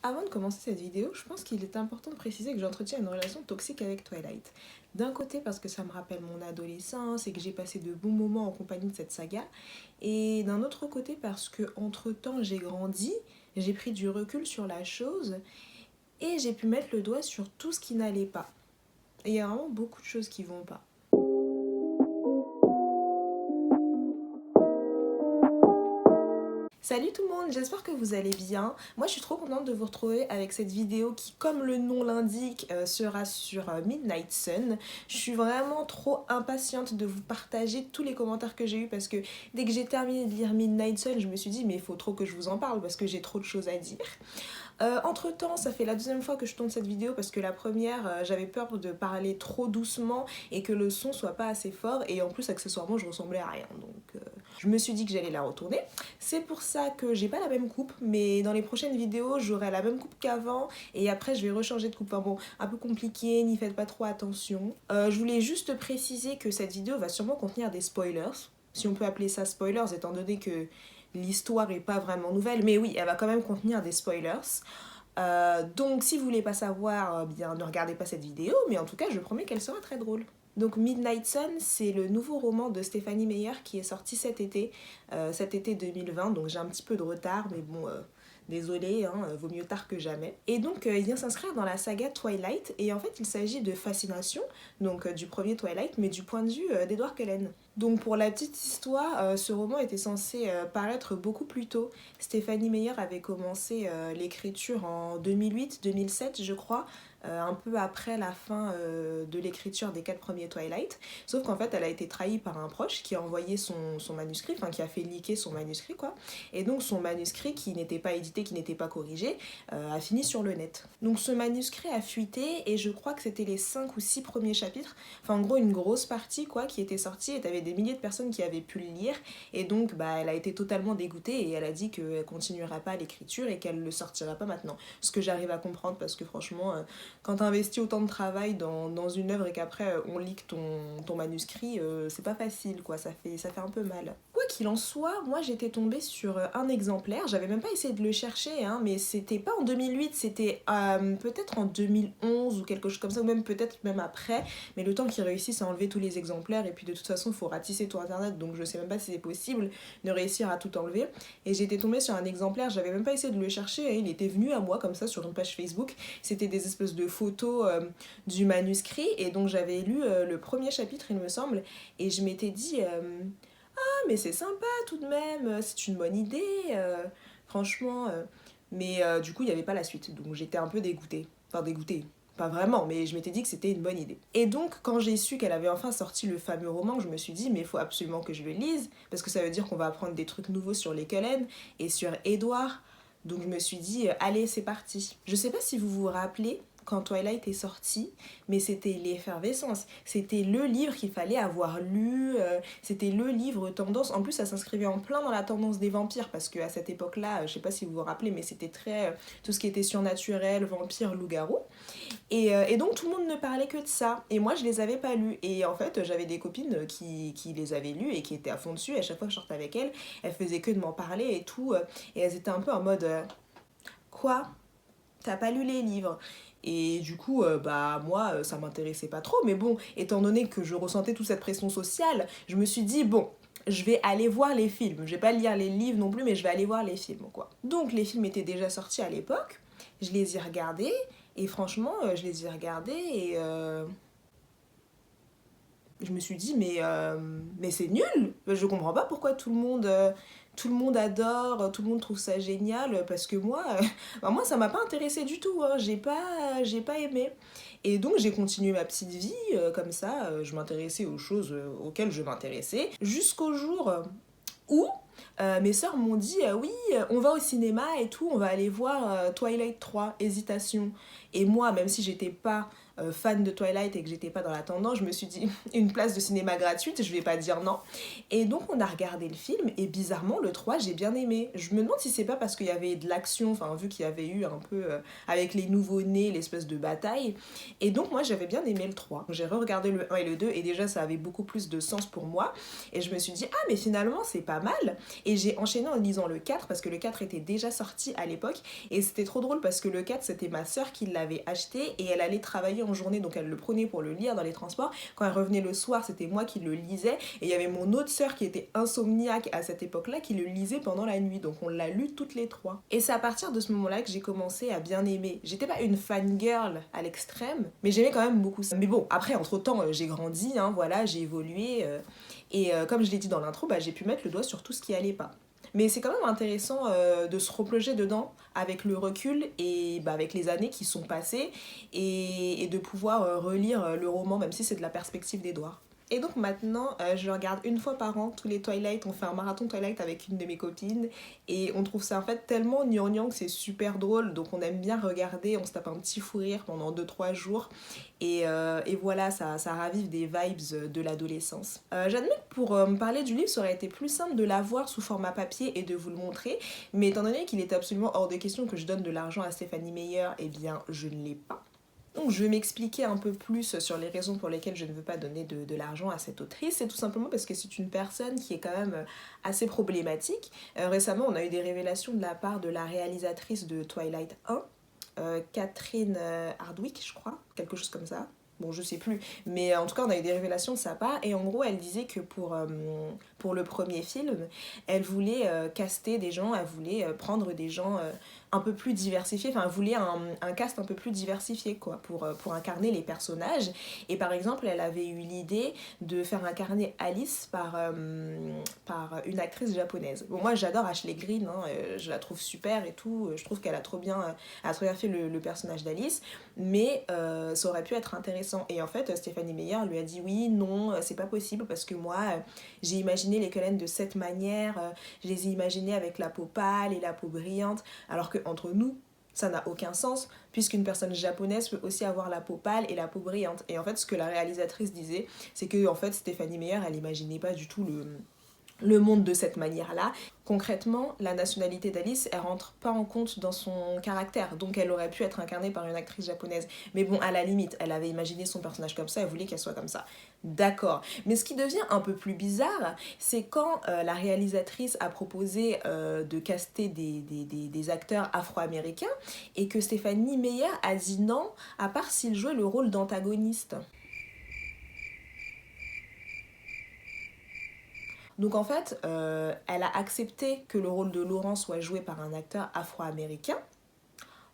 Avant de commencer cette vidéo, je pense qu'il est important de préciser que j'entretiens une relation toxique avec Twilight. D'un côté parce que ça me rappelle mon adolescence et que j'ai passé de bons moments en compagnie de cette saga, et d'un autre côté parce que entre-temps j'ai grandi, j'ai pris du recul sur la chose et j'ai pu mettre le doigt sur tout ce qui n'allait pas. Et il y a vraiment beaucoup de choses qui vont pas. Salut tout le monde, j'espère que vous allez bien. Moi je suis trop contente de vous retrouver avec cette vidéo qui, comme le nom l'indique, sera sur Midnight Sun. Je suis vraiment trop impatiente de vous partager tous les commentaires que j'ai eus parce que dès que j'ai terminé de lire Midnight Sun, je me suis dit mais il faut trop que je vous en parle parce que j'ai trop de choses à dire. Entre temps, ça fait la deuxième fois que je tourne cette vidéo parce que la première, j'avais peur de parler trop doucement et que le son soit pas assez fort, et en plus accessoirement je ressemblais à rien, donc je me suis dit que j'allais la retourner. C'est pour ça que j'ai pas la même coupe, mais dans les prochaines vidéos j'aurai la même coupe qu'avant et après je vais rechanger de coupe. Enfin bon, un peu compliqué, n'y faites pas trop attention. Je voulais juste préciser que cette vidéo va sûrement contenir des spoilers, si on peut appeler ça spoilers étant donné que l'histoire est pas vraiment nouvelle, mais oui, elle va quand même contenir des spoilers. Donc si vous voulez pas savoir, bien ne regardez pas cette vidéo, mais en tout cas je promets qu'elle sera très drôle. Donc Midnight Sun, c'est le nouveau roman de Stephanie Meyer qui est sorti cet été 2020, donc j'ai un petit peu de retard, mais bon, désolé, hein, vaut mieux tard que jamais. Et donc il vient s'inscrire dans la saga Twilight, et en fait il s'agit de Fascination, donc du premier Twilight, mais du point de vue d'Edward Cullen. Donc pour la petite histoire, ce roman était censé paraître beaucoup plus tôt. Stephanie Meyer avait commencé l'écriture en 2008-2007 je crois, un peu après la fin de l'écriture des 4 premiers Twilight. Sauf qu'en fait elle a été trahie par un proche qui a envoyé son manuscrit, enfin qui a fait leaker son manuscrit quoi. Et donc son manuscrit qui n'était pas édité, qui n'était pas corrigé, a fini sur le net. Donc ce manuscrit a fuité et je crois que c'était les 5 ou 6 premiers chapitres, enfin en gros une grosse partie quoi qui était sortie, et t'avais des milliers de personnes qui avaient pu le lire, et donc bah elle a été totalement dégoûtée et elle a dit qu'elle continuera pas l'écriture et qu'elle le sortira pas maintenant. Ce que j'arrive à comprendre parce que franchement quand t'investis autant de travail dans une œuvre et qu'après on leak ton manuscrit, c'est pas facile quoi, ça fait un peu mal. Quoi qu'il en soit, moi j'étais tombée sur un exemplaire, j'avais même pas essayé de le chercher, hein, mais c'était pas en 2008, c'était peut-être en 2011 ou quelque chose comme ça, ou même peut-être même après, mais le temps qu'ils réussissent à enlever tous les exemplaires, et puis de toute façon il faut ratisser tout internet, donc je sais même pas si c'est possible de réussir à tout enlever. Et j'étais tombée sur un exemplaire, j'avais même pas essayé de le chercher, hein, il était venu à moi comme ça sur une page Facebook, c'était des espèces de photos du manuscrit, et donc j'avais lu le premier chapitre il me semble, et je m'étais dit ah mais c'est sympa tout de même, c'est une bonne idée, franchement, mais du coup il n'y avait pas la suite, donc j'étais un peu dégoûtée, enfin dégoûtée, pas vraiment, mais je m'étais dit que c'était une bonne idée. Et donc, quand j'ai su qu'elle avait enfin sorti le fameux roman, je me suis dit, mais il faut absolument que je le lise, parce que ça veut dire qu'on va apprendre des trucs nouveaux sur les Cullen et sur Edward. Donc je me suis dit, allez, c'est parti. Je sais pas si vous vous rappelez, quand Twilight est sorti, mais c'était l'effervescence. C'était le livre qu'il fallait avoir lu, c'était le livre tendance. En plus, ça s'inscrivait en plein dans la tendance des vampires, parce qu'à cette époque-là, je sais pas si vous vous rappelez, mais c'était très tout ce qui était surnaturel, vampire, loup-garou. Et donc tout le monde ne parlait que de ça. Et moi je les avais pas lus. Et en fait j'avais des copines qui les avaient lus et qui étaient à fond dessus. Et à chaque fois que je sortais avec elles, elles faisaient que de m'en parler et tout. Et elles étaient un peu en mode quoi? T'as pas lu les livres? Et du coup, bah moi, ça m'intéressait pas trop. Mais bon, étant donné que je ressentais toute cette pression sociale, je me suis dit, bon, je vais aller voir les films. Je vais pas lire les livres non plus, mais je vais aller voir les films, quoi. Donc les films étaient déjà sortis à l'époque. Je les ai regardés. Et franchement, je les ai regardés et je me suis dit, mais c'est nul! Je comprends pas pourquoi tout le monde adore, tout le monde trouve ça génial, parce que moi, bah moi ça m'a pas intéressé du tout, hein. J'ai pas aimé. Et donc j'ai continué ma petite vie comme ça, je m'intéressais aux choses auxquelles je m'intéressais, jusqu'au jour où mes sœurs m'ont dit oui, on va au cinéma et tout, on va aller voir Twilight 3, Hésitation. Et moi, même si j'étais pas fan de Twilight et que j'étais pas dans la tendance, je me suis dit une place de cinéma gratuite, je vais pas dire non. Et donc on a regardé le film et bizarrement le 3 j'ai bien aimé. Je me demande si c'est pas parce qu'il y avait de l'action, enfin vu qu'il y avait eu un peu avec les nouveaux-nés, l'espèce de bataille. Et donc moi j'avais bien aimé le 3. J'ai re-regardé le 1 et le 2 et déjà ça avait beaucoup plus de sens pour moi. Et je me suis dit ah mais finalement c'est pas mal. Et j'ai enchaîné en lisant le 4 parce que le 4 était déjà sorti à l'époque. Et c'était trop drôle parce que le 4 c'était ma soeur qui l'avait acheté et elle allait travailler en journée donc elle le prenait pour le lire dans les transports. Quand elle revenait le soir c'était moi qui le lisais et il y avait mon autre soeur qui était insomniaque à cette époque-là qui le lisait pendant la nuit. Donc on l'a lu toutes les trois. Et c'est à partir de ce moment-là que j'ai commencé à bien aimer. J'étais pas une fangirl à l'extrême, mais j'aimais quand même beaucoup ça. Mais bon, après entre-temps j'ai grandi, hein, voilà, j'ai évolué comme je l'ai dit dans l'intro, bah, j'ai pu mettre le doigt sur tout ce qui allait pas. Mais c'est quand même intéressant de se replonger dedans avec le recul et bah, avec les années qui sont passées et de pouvoir relire le roman même si c'est de la perspective d'Edouard. Et donc maintenant, je regarde une fois par an tous les Twilight. On fait un marathon Twilight avec une de mes copines. Et on trouve ça en fait tellement gnangnan que c'est super drôle. Donc on aime bien regarder, on se tape un petit fou rire pendant 2-3 jours. Et voilà, ça ravive des vibes de l'adolescence. J'admets que pour me parler du livre, ça aurait été plus simple de l'avoir sous format papier et de vous le montrer. Mais étant donné qu'il est absolument hors de question que je donne de l'argent à Stephanie Meyer, eh bien je ne l'ai pas. Donc je vais m'expliquer un peu plus sur les raisons pour lesquelles je ne veux pas donner de l'argent à cette autrice. C'est tout simplement parce que c'est une personne qui est quand même assez problématique. Récemment, on a eu des révélations de la part de la réalisatrice de Twilight 1, Catherine Hardwicke, je crois, quelque chose comme ça. Bon, je sais plus. Mais en tout cas, on a eu des révélations de sa part. Et en gros, elle disait que pour le premier film, elle voulait caster des gens, elle voulait prendre des gens un peu plus diversifiés. Enfin, elle voulait un cast un peu plus diversifié, quoi, pour incarner les personnages. Et par exemple, elle avait eu l'idée de faire incarner Alice par une actrice japonaise. Bon, moi, j'adore Ashley Greene, hein, je la trouve super et tout. Je trouve qu'elle a trop bien fait le personnage d'Alice. Mais ça aurait pu être intéressant. Et en fait, Stephanie Meyer lui a dit oui, non, c'est pas possible parce que moi, j'ai imaginé les Cullen de cette manière, je les ai imaginés avec la peau pâle et la peau brillante, alors que entre nous, ça n'a aucun sens, puisqu'une personne japonaise peut aussi avoir la peau pâle et la peau brillante. Et en fait, ce que la réalisatrice disait, c'est que en fait, Stephanie Meyer, elle imaginait pas du tout le monde de cette manière-là. Concrètement, la nationalité d'Alice, elle rentre pas en compte dans son caractère, donc elle aurait pu être incarnée par une actrice japonaise. Mais bon, à la limite, elle avait imaginé son personnage comme ça, elle voulait qu'elle soit comme ça. D'accord. Mais ce qui devient un peu plus bizarre, c'est quand la réalisatrice a proposé de caster des acteurs afro-américains et que Stephanie Meyer a dit non, à part s'il jouait le rôle d'antagoniste. Donc en fait, elle a accepté que le rôle de Laurent soit joué par un acteur afro-américain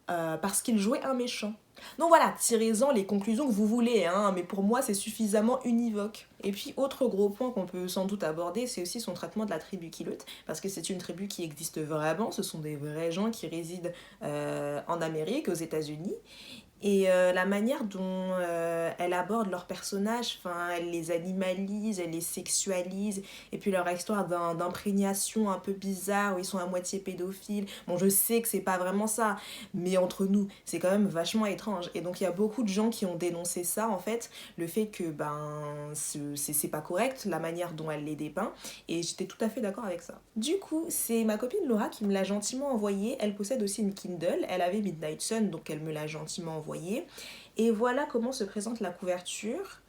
parce qu'il jouait un méchant. Donc voilà, tirez-en les conclusions que vous voulez, hein, mais pour moi c'est suffisamment univoque. Et puis autre gros point qu'on peut sans doute aborder, c'est aussi son traitement de la tribu Quileute, parce que c'est une tribu qui existe vraiment, ce sont des vrais gens qui résident en Amérique, aux États-Unis. Et la manière dont elle aborde leurs personnages, enfin, elle les animalise, elle les sexualise, et puis leur histoire d'imprégnation un peu bizarre, où ils sont à moitié pédophiles. Bon, je sais que c'est pas vraiment ça, mais entre nous, c'est quand même vachement étrange. Et donc il y a beaucoup de gens qui ont dénoncé ça, en fait, le fait que c'est pas correct, la manière dont elle les dépeint, et j'étais tout à fait d'accord avec ça. Du coup, c'est ma copine Laura qui me l'a gentiment envoyé. Elle possède aussi une Kindle, elle avait Midnight Sun, donc elle me l'a gentiment envoyé. Et voilà comment se présente la couverture.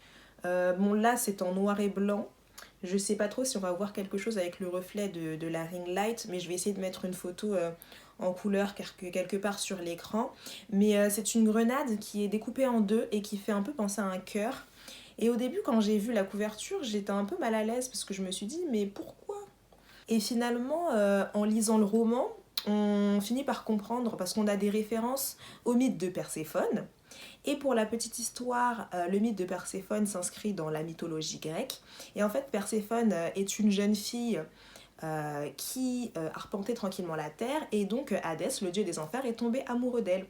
Bon là c'est en noir et blanc. Je sais pas trop si on va voir quelque chose avec le reflet de la ring light, mais je vais essayer de mettre une photo en couleur quelque part sur l'écran. Mais c'est une grenade qui est découpée en deux et qui fait un peu penser à un cœur. Et au début quand j'ai vu la couverture, j'étais un peu mal à l'aise parce que je me suis dit mais pourquoi ? Et finalement en lisant le roman, on finit par comprendre parce qu'on a des références au mythe de Perséphone. Et pour la petite histoire, le mythe de Perséphone s'inscrit dans la mythologie grecque. Et en fait, Perséphone est une jeune fille qui arpentait tranquillement la terre, et donc Hadès, le dieu des enfers, est tombé amoureux d'elle.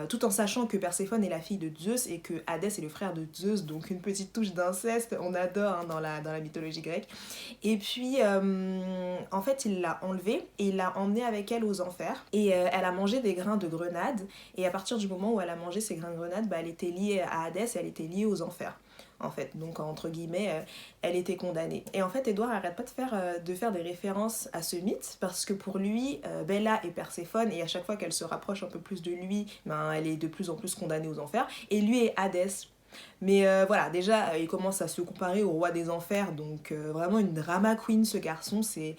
Tout en sachant que Perséphone est la fille de Zeus et que Hadès est le frère de Zeus, donc une petite touche d'inceste, on adore hein, dans la mythologie grecque. Et puis, en fait, il l'a enlevée et il l'a emmenée avec elle aux enfers. Et elle a mangé des grains de grenade, et à partir du moment où elle a mangé ces grains de grenade, bah, elle était liée à Hadès et elle était liée aux enfers. En fait, donc entre guillemets, elle était condamnée. Et en fait, Édouard arrête pas de faire des références à ce mythe, parce que pour lui, Bella est Perséphone, et à chaque fois qu'elle se rapproche un peu plus de lui, ben, elle est de plus en plus condamnée aux enfers, et lui est Hadès. Mais voilà, déjà, il commence à se comparer au roi des enfers, donc vraiment une drama queen ce garçon, c'est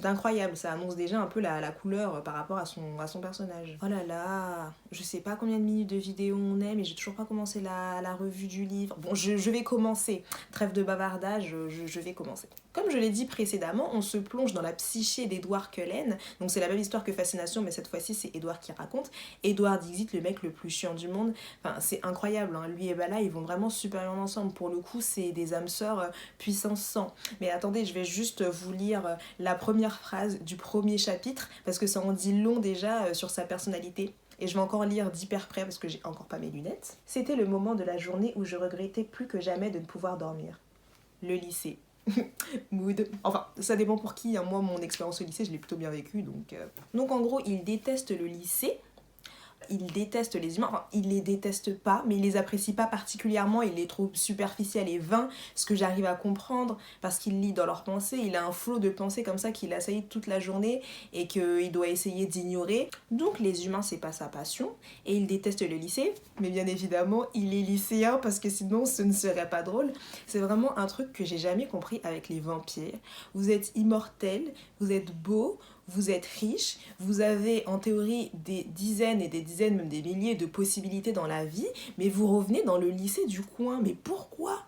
incroyable, ça annonce déjà un peu la couleur par rapport à son personnage. Oh là là, je sais pas combien de minutes de vidéo on est, mais j'ai toujours pas commencé la revue du livre. Bon, je vais commencer, trêve de bavardage, je vais commencer. Comme je l'ai dit précédemment, on se plonge dans la psyché d'Édouard Cullen, donc c'est la même histoire que Fascination, mais cette fois-ci c'est Édouard qui raconte. Édouard Dixit, le mec le plus chiant du monde, enfin c'est incroyable, hein. Lui et Bella, ils vont vraiment super bien ensemble. Pour le coup, c'est des âmes sœurs puissance 100. Mais attendez, je vais juste vous lire la première phrase du premier chapitre, parce que ça en dit long déjà sur sa personnalité. Et je vais encore lire d'hyper près parce que j'ai encore pas mes lunettes. C'était le moment de la journée où je regrettais plus que jamais de ne pouvoir dormir. Le lycée. Mood. Enfin, ça dépend pour qui, hein. Moi, mon expérience au lycée, je l'ai plutôt bien vécue. Donc en gros, il déteste le lycée. Il déteste les humains, enfin il les déteste pas, mais il les apprécie pas particulièrement, il les trouve superficiels et vains, ce que j'arrive à comprendre parce qu'il lit dans leurs pensées, il a un flot de pensées comme ça qu'il assaillit toute la journée et qu'il doit essayer d'ignorer. Donc les humains c'est pas sa passion et il déteste le lycée, mais bien évidemment il est lycéen parce que sinon ce ne serait pas drôle. C'est vraiment un truc que j'ai jamais compris avec les vampires. Vous êtes immortels, vous êtes beaux, vous êtes riche, vous avez en théorie des dizaines et des dizaines, même des milliers de possibilités dans la vie, mais vous revenez dans le lycée du coin. Mais pourquoi?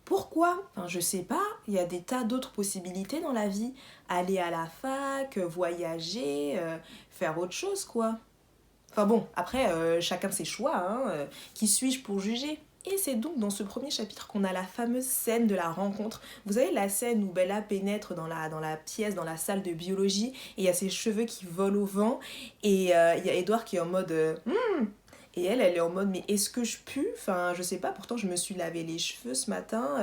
Pourquoi? Enfin, je sais pas, il y a des tas d'autres possibilités dans la vie. Aller à la fac, voyager, faire autre chose quoi. Enfin bon, après, chacun ses choix, hein. Qui suis-je pour juger? Et c'est donc dans ce premier chapitre qu'on a la fameuse scène de la rencontre. Vous savez la scène où Bella pénètre dans la pièce, dans la salle de biologie, et il y a ses cheveux qui volent au vent, et il y a Edouard qui est en mode et elle est en mode mais est-ce que je pue? Enfin je sais pas, pourtant je me suis lavé les cheveux ce matin.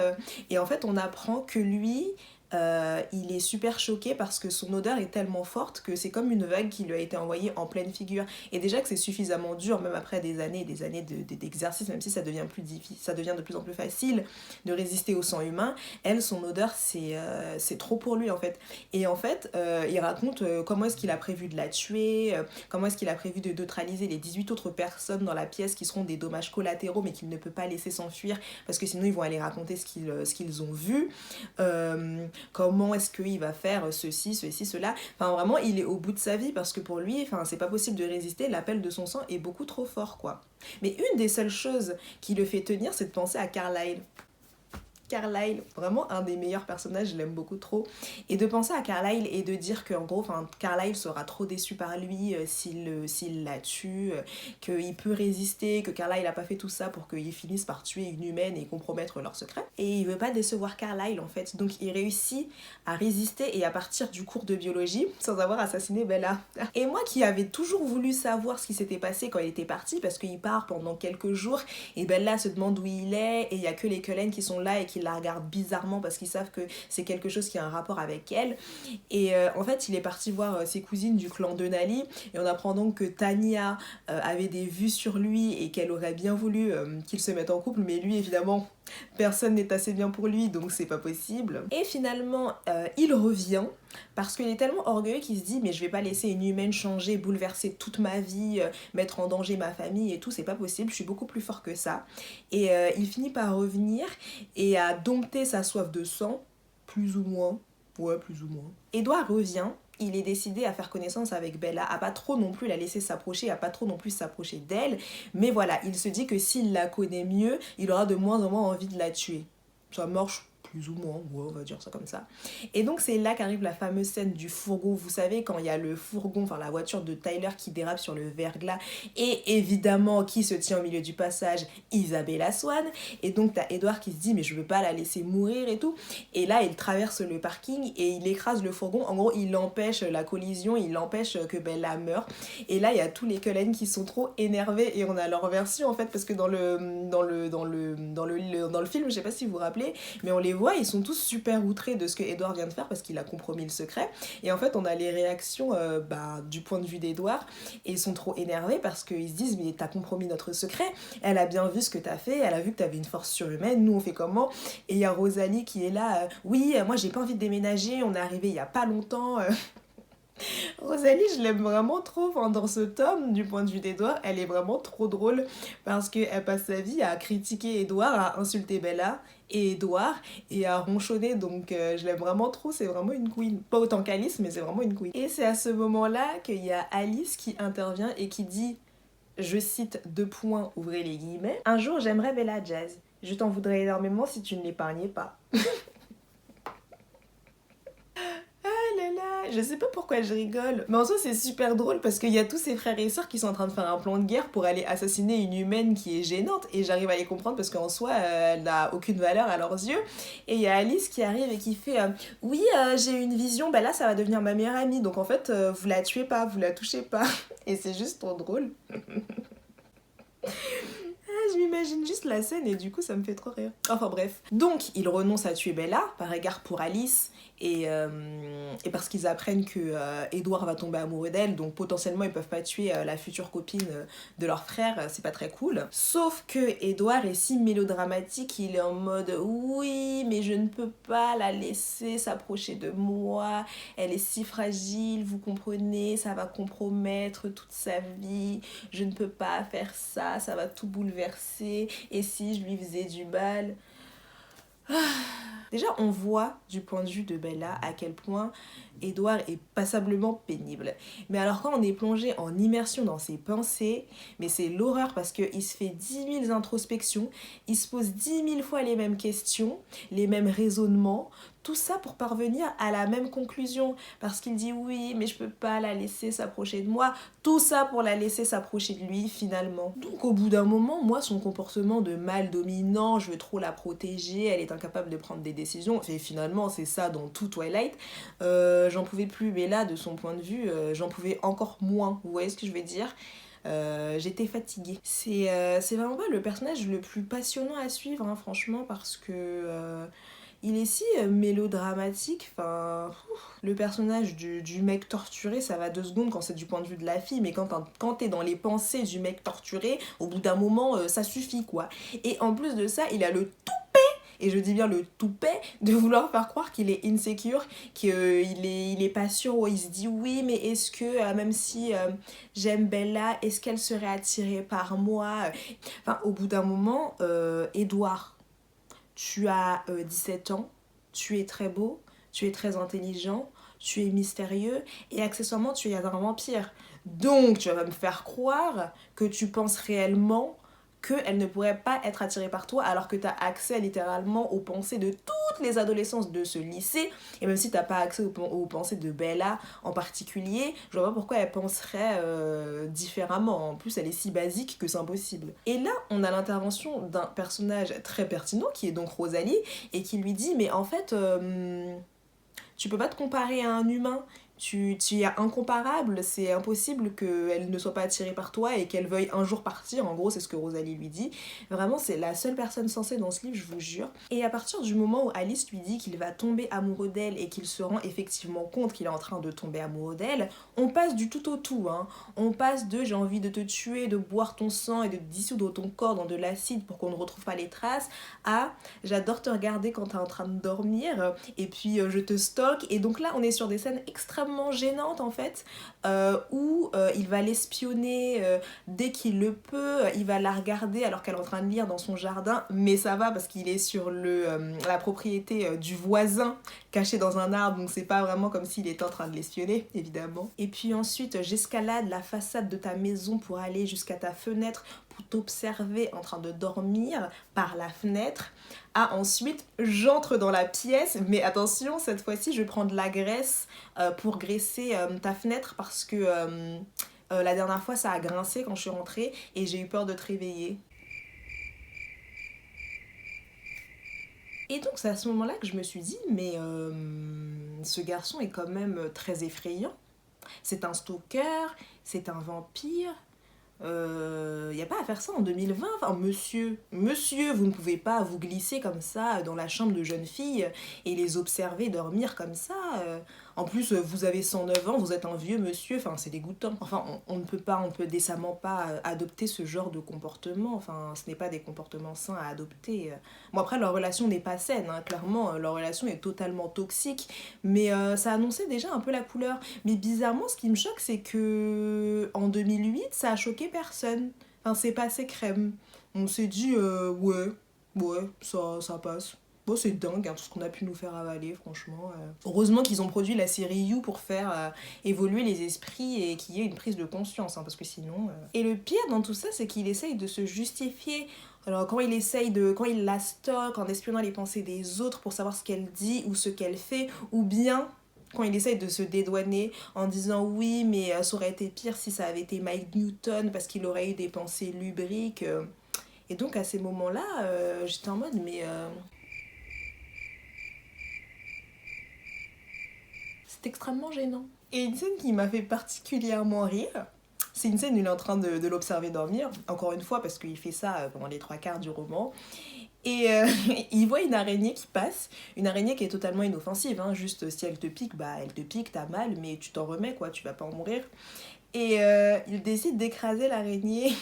Et en fait on apprend que lui, il est super choqué parce que son odeur est tellement forte que c'est comme une vague qui lui a été envoyée en pleine figure. Et déjà que c'est suffisamment dur, même après des années et des années d'exercice, même si ça devient plus difficile, ça devient de plus en plus facile de résister au sang humain, elle, son odeur, c'est trop pour lui en fait. Et en fait, il raconte comment est-ce qu'il a prévu de la tuer, comment est-ce qu'il a prévu de neutraliser les 18 autres personnes dans la pièce qui seront des dommages collatéraux mais qu'il ne peut pas laisser s'enfuir parce que sinon ils vont aller raconter ce qu'ils ont vu. Comment est-ce qu'il va faire ceci, cela. Enfin vraiment il est au bout de sa vie parce que pour lui, enfin, c'est pas possible de résister, l'appel de son sang est beaucoup trop fort quoi. Mais une des seules choses qui le fait tenir, c'est de penser à Carlyle. Carlyle, vraiment un des meilleurs personnages, je l'aime beaucoup trop. Et de penser à Carlyle et de dire qu'en gros, Carlyle sera trop déçu par lui s'il la tue, qu'il peut résister, que Carlyle n'a pas fait tout ça pour qu'il finisse par tuer une humaine et compromettre leur secret. Et il veut pas décevoir Carlyle en fait, donc il réussit à résister et à partir du cours de biologie sans avoir assassiné Bella. Et moi qui avais toujours voulu savoir ce qui s'était passé quand il était parti, parce qu'il part pendant quelques jours et Bella se demande où il est et il y a que les Cullen qui sont là et qui la regardent bizarrement parce qu'ils savent que c'est quelque chose qui a un rapport avec elle. Et en fait il est parti voir ses cousines du clan de Nali et on apprend donc que Tania avait des vues sur lui et qu'elle aurait bien voulu qu'ils se mettent en couple, mais lui évidemment personne n'est assez bien pour lui donc c'est pas possible. Et finalement il revient parce qu'il est tellement orgueilleux qu'il se dit mais je vais pas laisser une humaine changer, bouleverser toute ma vie, mettre en danger ma famille et tout, c'est pas possible, je suis beaucoup plus fort que ça. Et il finit par revenir et à dompter sa soif de sang, plus ou moins. Ouais, plus ou moins. Édouard revient, il est décidé à faire connaissance avec Bella, à pas trop non plus la laisser s'approcher, à pas trop non plus s'approcher d'elle, mais voilà, il se dit que s'il la connaît mieux, il aura de moins en moins envie de la tuer. Ça marche plus ou moins, ouais, on va dire ça comme ça. Et donc c'est là qu'arrive la fameuse scène du fourgon. Vous savez, quand il y a le fourgon, enfin la voiture de Tyler qui dérape sur le verglas, et évidemment qui se tient au milieu du passage, Isabella Swan. Et donc t'as Edward qui se dit mais je veux pas la laisser mourir et tout. Et là il traverse le parking et il écrase le fourgon. En gros il empêche la collision, il empêche que Bella meure. Et là il y a tous les Cullen qui sont trop énervés et on a leur version en fait parce que dans le film, je sais pas si vous vous rappelez, mais on les voit, ils sont tous super outrés de ce que Edward vient de faire parce qu'il a compromis le secret. Et en fait, on a les réactions du point de vue d'Edward et ils sont trop énervés parce qu'ils se disent mais t'as compromis notre secret, elle a bien vu ce que t'as fait, elle a vu que t'avais une force surhumaine, nous on fait comment? Et il y a Rosalie qui est là, oui, moi j'ai pas envie de déménager, on est arrivé il y a pas longtemps. Rosalie, je l'aime vraiment trop. Enfin, dans ce tome, du point de vue d'Edouard, elle est vraiment trop drôle parce qu'elle passe sa vie à critiquer Edouard, à insulter Bella et Edouard et à ronchonner. Donc, je l'aime vraiment trop. C'est vraiment une queen. Pas autant qu'Alice, mais c'est vraiment une queen. Et c'est à ce moment-là qu'il y a Alice qui intervient et qui dit, je cite deux points, ouvrez les guillemets, un jour j'aimerais Bella Jazz. Je t'en voudrais énormément si tu ne l'épargnais pas. Là là, je sais pas pourquoi je rigole, mais en soi c'est super drôle parce qu'il y a tous ses frères et sœurs qui sont en train de faire un plan de guerre pour aller assassiner une humaine qui est gênante et j'arrive à les comprendre parce qu'en soi elle n'a aucune valeur à leurs yeux. Et il y a Alice qui arrive et qui fait oui j'ai une vision, bah là ça va devenir ma meilleure amie donc en fait vous la tuez pas, vous la touchez pas. Et c'est juste trop drôle. Je m'imagine juste la scène et du coup ça me fait trop rire. Enfin bref. Donc il renonce à tuer Bella par égard pour Alice et parce qu'ils apprennent que Edward va tomber amoureux d'elle, donc potentiellement ils peuvent pas tuer la future copine de leur frère, c'est pas très cool. Sauf que Edward est si mélodramatique, il est en mode oui mais je ne peux pas la laisser s'approcher de moi, elle est si fragile, vous comprenez, ça va compromettre toute sa vie, je ne peux pas faire ça, ça va tout bouleverser, et si je lui faisais du mal. Déjà, on voit du point de vue de Bella à quel point Edward est passablement pénible. Mais alors quand on est plongé en immersion dans ses pensées, mais c'est l'horreur parce qu'il se fait 10 000 introspections, il se pose 10 000 fois les mêmes questions, les mêmes raisonnements, tout ça pour parvenir à la même conclusion. Parce qu'il dit oui, mais je peux pas la laisser s'approcher de moi. Tout ça pour la laisser s'approcher de lui finalement. Donc au bout d'un moment, moi son comportement de mâle dominant, je veux trop la protéger, elle est incapable de prendre des décisions. Et finalement c'est ça dans tout Twilight. J'en pouvais plus, mais là de son point de vue, j'en pouvais encore moins. Vous voyez ce que je veux dire? J'étais fatiguée. C'est vraiment pas le personnage le plus passionnant à suivre, hein, franchement, parce que il est si mélodramatique. Enfin, le personnage du mec torturé, ça va 2 secondes quand c'est du point de vue de la fille, mais quand t'es dans les pensées du mec torturé, au bout d'un moment, ça suffit quoi. Et en plus de ça, il a le et je dis bien le toupet, de vouloir faire croire qu'il est insecure, qu'il il est pas sûr, il se dit oui, mais est-ce que, même si j'aime Bella, est-ce qu'elle serait attirée par moi? Enfin, au bout d'un moment, Edouard, tu as 17 ans, tu es très beau, tu es très intelligent, tu es mystérieux, et accessoirement, tu es un vampire. Donc, tu vas me faire croire que tu penses réellement qu'elle ne pourrait pas être attirée par toi alors que tu as accès littéralement aux pensées de toutes les adolescentes de ce lycée, et même si tu n'as pas accès aux pensées de Bella en particulier, je vois pas pourquoi elle penserait différemment. En plus elle est si basique que c'est impossible. Et là on a l'intervention d'un personnage très pertinent qui est donc Rosalie et qui lui dit mais en fait tu peux pas te comparer à un humain, tu es incomparable, c'est impossible qu'elle ne soit pas attirée par toi et qu'elle veuille un jour partir, en gros c'est ce que Rosalie lui dit. Vraiment c'est la seule personne sensée dans ce livre, je vous jure. Et à partir du moment où Alice lui dit qu'il va tomber amoureux d'elle et qu'il se rend effectivement compte qu'il est en train de tomber amoureux d'elle, on passe du tout au tout, hein. On passe de j'ai envie de te tuer, de boire ton sang et de dissoudre ton corps dans de l'acide pour qu'on ne retrouve pas les traces, à j'adore te regarder quand t'es en train de dormir et puis je te stocke. Et donc là on est sur des scènes extrêmement gênante en fait où il va l'espionner dès qu'il le peut, il va la regarder alors qu'elle est en train de lire dans son jardin, mais ça va parce qu'il est sur la propriété du voisin caché dans un arbre, donc c'est pas vraiment comme s'il était en train de l'espionner évidemment. Et puis ensuite j'escalade la façade de ta maison pour aller jusqu'à ta fenêtre pour t'observer en train de dormir par la fenêtre. Ah, ensuite, j'entre dans la pièce, mais attention, cette fois-ci, je prends de la graisse pour graisser ta fenêtre parce que la dernière fois, ça a grincé quand je suis rentrée et j'ai eu peur de te réveiller. Et donc, c'est à ce moment-là que je me suis dit, mais ce garçon est quand même très effrayant. C'est un stalker, c'est un vampire. Il n'y a pas à faire ça en 2020. Enfin, monsieur, vous ne pouvez pas vous glisser comme ça dans la chambre de jeunes filles et les observer dormir comme ça. En plus, vous avez 109 ans, vous êtes un vieux monsieur. Enfin, c'est dégoûtant. Enfin, on ne peut pas, on peut décemment pas adopter ce genre de comportement. Enfin, ce n'est pas des comportements sains à adopter. Bon, après, leur relation n'est pas saine, hein, clairement. Leur relation est totalement toxique. Mais ça annonçait déjà un peu la couleur. Mais bizarrement, ce qui me choque, c'est que en 2008, ça a choqué personne. Enfin, c'est passé crème. On s'est dit, ouais, ça passe. Bon, c'est dingue, hein, tout ce qu'on a pu nous faire avaler, franchement. Heureusement qu'ils ont produit la série You pour faire évoluer les esprits et qu'il y ait une prise de conscience, hein, parce que sinon... Et le pire dans tout ça, c'est qu'il essaye de se justifier. Alors quand il la stocke en espionnant les pensées des autres pour savoir ce qu'elle dit ou ce qu'elle fait, ou bien quand il essaye de se dédouaner en disant oui, mais ça aurait été pire si ça avait été Mike Newton parce qu'il aurait eu des pensées lubriques. Et donc à ces moments-là, j'étais en mode mais c'est extrêmement gênant. Et une scène qui m'a fait particulièrement rire, c'est une scène où il est en train de l'observer dormir, encore une fois parce qu'il fait ça pendant les trois quarts du roman. Et il voit une araignée qui passe, une araignée qui est totalement inoffensive, hein, juste si elle te pique, bah elle te pique, t'as mal, mais tu t'en remets quoi, tu vas pas en mourir. Et il décide d'écraser l'araignée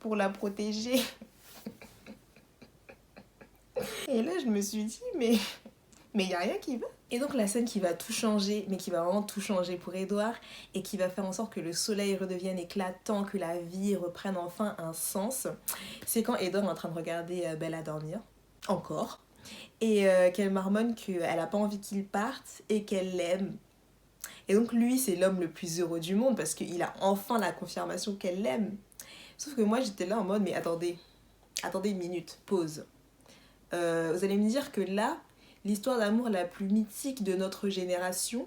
pour la protéger. Et là je me suis dit, mais y a rien qui va. Et donc la scène qui va tout changer, mais qui va vraiment tout changer pour Edouard, et qui va faire en sorte que le soleil redevienne éclatant, que la vie reprenne enfin un sens, c'est quand Edouard est en train de regarder Bella dormir, encore, et qu'elle marmonne qu'elle a pas envie qu'il parte et qu'elle l'aime. Et donc lui, c'est l'homme le plus heureux du monde parce qu'il a enfin la confirmation qu'elle l'aime. Sauf que moi, j'étais là en mode, mais attendez une minute, pause. Vous allez me dire que là, l'histoire d'amour la plus mythique de notre génération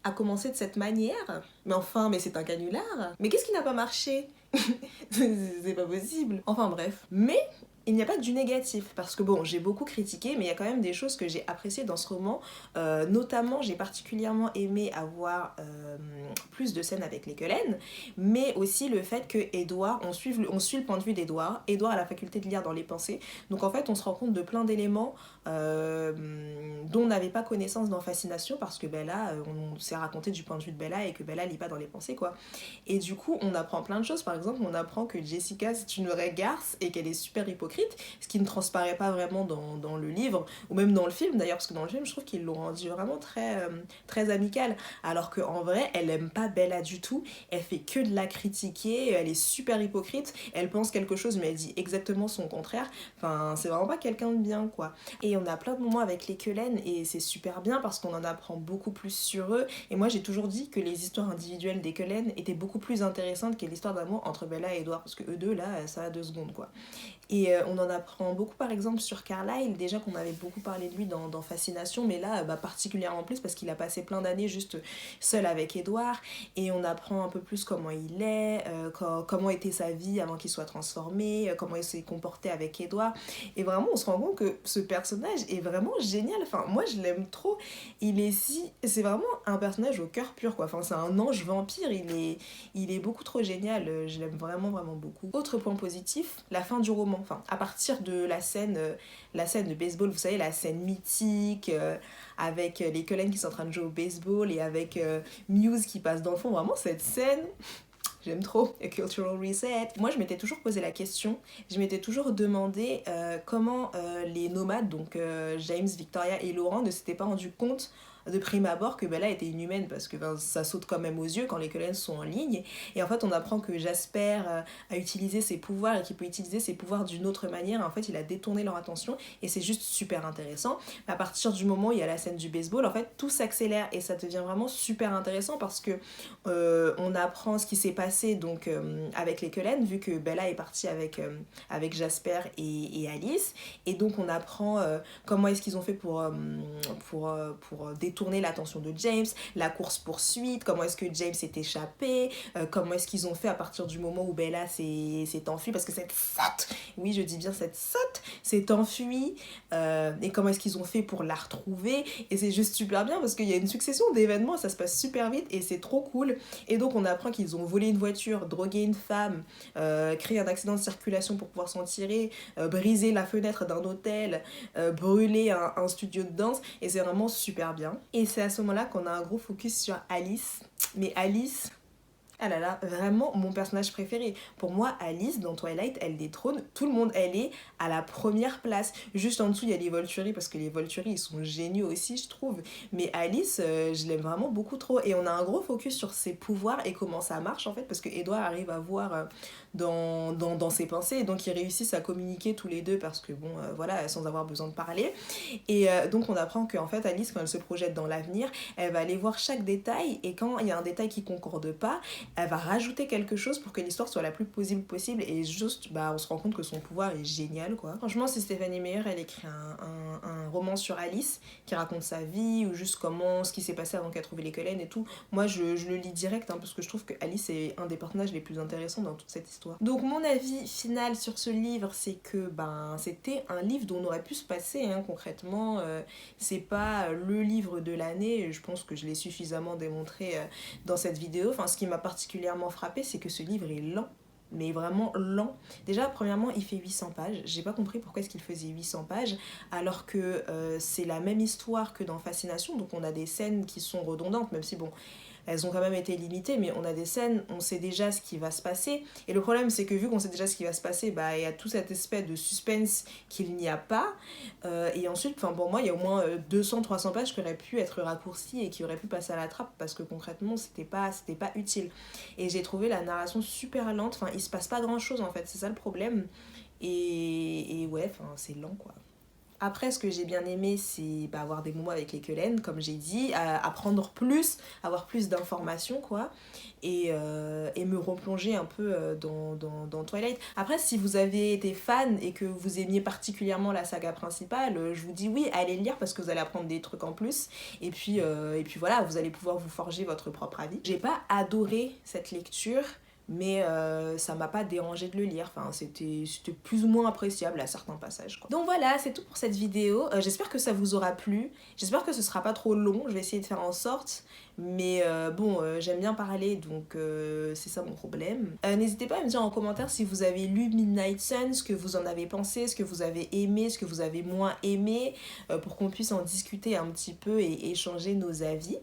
a commencé de cette manière. Mais enfin, mais c'est un canular. Mais qu'est-ce qui n'a pas marché? C'est pas possible. Enfin bref. Mais il n'y a pas que du négatif, parce que bon, j'ai beaucoup critiqué, mais il y a quand même des choses que j'ai appréciées dans ce roman. Notamment, j'ai particulièrement aimé avoir plus de scènes avec les Cullen, mais aussi le fait que Edouard, on suit le point de vue d'Edouard. Edouard a la faculté de lire dans les pensées, donc en fait, on se rend compte de plein d'éléments dont on n'avait pas connaissance dans Fascination, parce que Bella, on s'est raconté du point de vue de Bella et que Bella lit pas dans les pensées, quoi. Et du coup, on apprend plein de choses. Par exemple, on apprend que Jessica, c'est une vraie garce et qu'elle est super hypocrite, ce qui ne transparaît pas vraiment dans le livre, ou même dans le film d'ailleurs, parce que dans le film, je trouve qu'ils l'ont rendu vraiment très amical. Alors qu'en vrai, elle aime pas Bella du tout, elle fait que de la critiquer, elle est super hypocrite, elle pense quelque chose, mais elle dit exactement son contraire. Enfin, c'est vraiment pas quelqu'un de bien, quoi. Et on a plein de moments avec les Cullen, et c'est super bien parce qu'on en apprend beaucoup plus sur eux. Et moi, j'ai toujours dit que les histoires individuelles des Cullen étaient beaucoup plus intéressantes que l'histoire d'amour entre Bella et Edward, parce que eux deux, là, ça a 2 secondes, quoi. Et on en apprend beaucoup par exemple sur Carlyle, déjà qu'on avait beaucoup parlé de lui dans Fascination, mais là particulièrement plus parce qu'il a passé plein d'années juste seul avec Edward, et on apprend un peu plus comment il est, comment était sa vie avant qu'il soit transformé, comment il s'est comporté avec Edward, et vraiment on se rend compte que ce personnage est vraiment génial, enfin moi je l'aime trop, c'est vraiment un personnage au cœur pur, quoi, enfin c'est un ange vampire, il est beaucoup trop génial, je l'aime vraiment beaucoup. Autre point positif, la fin du roman. Enfin, à partir de la scène de baseball, vous savez, la scène mythique avec les Cullen qui sont en train de jouer au baseball et avec Muse qui passe dans le fond, vraiment cette scène, j'aime trop. A cultural reset. Moi, je m'étais toujours posé la question, je m'étais toujours demandé comment les nomades, donc James, Victoria et Laurent, ne s'étaient pas rendus compte de prime abord que Bella était inhumaine parce que ben, ça saute quand même aux yeux quand les Cullens sont en ligne. Et en fait, on apprend que Jasper a utilisé ses pouvoirs et qu'il peut utiliser ses pouvoirs d'une autre manière. En fait, il a détourné leur attention et c'est juste super intéressant. À partir du moment où il y a la scène du baseball, en fait, tout s'accélère et ça devient vraiment super intéressant parce que on apprend ce qui s'est passé donc avec les Cullen, vu que Bella est partie avec Jasper et Alice. Et donc, on apprend comment est-ce qu'ils ont fait pour détourner l'attention de James, la course-poursuite, comment est-ce que James s'est échappé, comment est-ce qu'ils ont fait à partir du moment où Bella s'est enfuie, parce que cette sotte, oui je dis bien cette sotte, s'est enfuie, et comment est-ce qu'ils ont fait pour la retrouver, et c'est juste super bien parce qu'il y a une succession d'événements, ça se passe super vite et c'est trop cool. Et donc on apprend qu'ils ont volé une voiture, drogué une femme, créé un accident de circulation pour pouvoir s'en tirer, brisé la fenêtre d'un hôtel, brûler un studio de danse, et c'est vraiment super bien. Et c'est à ce moment-là qu'on a un gros focus sur Alice. Mais Alice, ah là là, vraiment mon personnage préféré. Pour moi, Alice, dans Twilight, elle détrône tout le monde. Elle est à la première place. Juste en dessous, il y a les Volturi, parce que les Volturi, ils sont géniaux aussi, je trouve. Mais Alice, je l'aime vraiment beaucoup trop. Et on a un gros focus sur ses pouvoirs et comment ça marche, en fait, parce que Edward arrive à voir dans ses pensées. Et donc, ils réussissent à communiquer tous les deux, parce que, bon, voilà, sans avoir besoin de parler. Et donc, on apprend qu'en fait, Alice, quand elle se projette dans l'avenir, elle va aller voir chaque détail. Et quand il y a un détail qui concorde pas, elle va rajouter quelque chose pour que l'histoire soit la plus plausible possible, et juste bah on se rend compte que son pouvoir est génial quoi. Franchement, si Stéphanie Meyer elle écrit un roman sur Alice qui raconte sa vie ou juste comment ce qui s'est passé avant qu'elle trouve les Cullen et tout, moi je le lis direct hein, parce que je trouve que Alice est un des personnages les plus intéressants dans toute cette histoire. Donc mon avis final sur ce livre, c'est que ben c'était un livre dont on aurait pu se passer hein, concrètement, c'est pas le livre de l'année, je pense que je l'ai suffisamment démontré dans cette vidéo. Enfin, ce qui m'a particulièrement frappé, c'est que ce livre est lent, mais vraiment lent. Déjà, premièrement, il fait 800 pages. J'ai pas compris pourquoi est-ce qu'il faisait 800 pages, alors que c'est la même histoire que dans Fascination, donc on a des scènes qui sont redondantes, même si bon, elles ont quand même été limitées, mais on a des scènes, on sait déjà ce qui va se passer. Et le problème, c'est que vu qu'on sait déjà ce qui va se passer, bah, il y a tout cet aspect de suspense qu'il n'y a pas. Et ensuite, pour moi, il y a au moins 200-300 pages qui auraient pu être raccourcies et qui auraient pu passer à la trappe, parce que concrètement, c'était pas utile. Et j'ai trouvé la narration super lente, il se passe pas grand-chose en fait, c'est ça le problème. Et ouais, c'est lent quoi. Après, ce que j'ai bien aimé, c'est avoir des moments avec les Cullen, comme j'ai dit, apprendre plus, avoir plus d'informations, quoi, et me replonger un peu dans Twilight. Après, si vous avez été fan et que vous aimiez particulièrement la saga principale, je vous dis oui, allez le lire parce que vous allez apprendre des trucs en plus. Et puis voilà, vous allez pouvoir vous forger votre propre avis. J'ai pas adoré cette lecture, mais ça m'a pas dérangé de le lire, c'était plus ou moins appréciable à certains passages quoi. Donc voilà, c'est tout pour cette vidéo. J'espère que ça vous aura plu, j'espère que ce sera pas trop long, je vais essayer de faire en sorte, mais j'aime bien parler, donc c'est ça mon problème. N'hésitez pas à me dire en commentaire si vous avez lu Midnight Sun, ce que vous en avez pensé, ce que vous avez aimé, ce que vous avez moins aimé, pour qu'on puisse en discuter un petit peu et échanger nos avis.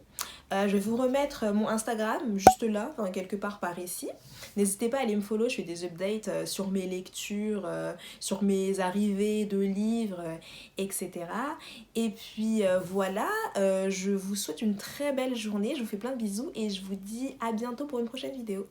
Je vais vous remettre mon Instagram juste là, quelque part par ici. N'hésitez pas à aller me follow, je fais des updates sur mes lectures, sur mes arrivées de livres, etc. Et puis voilà, je vous souhaite une très belle journée, je vous fais plein de bisous et je vous dis à bientôt pour une prochaine vidéo.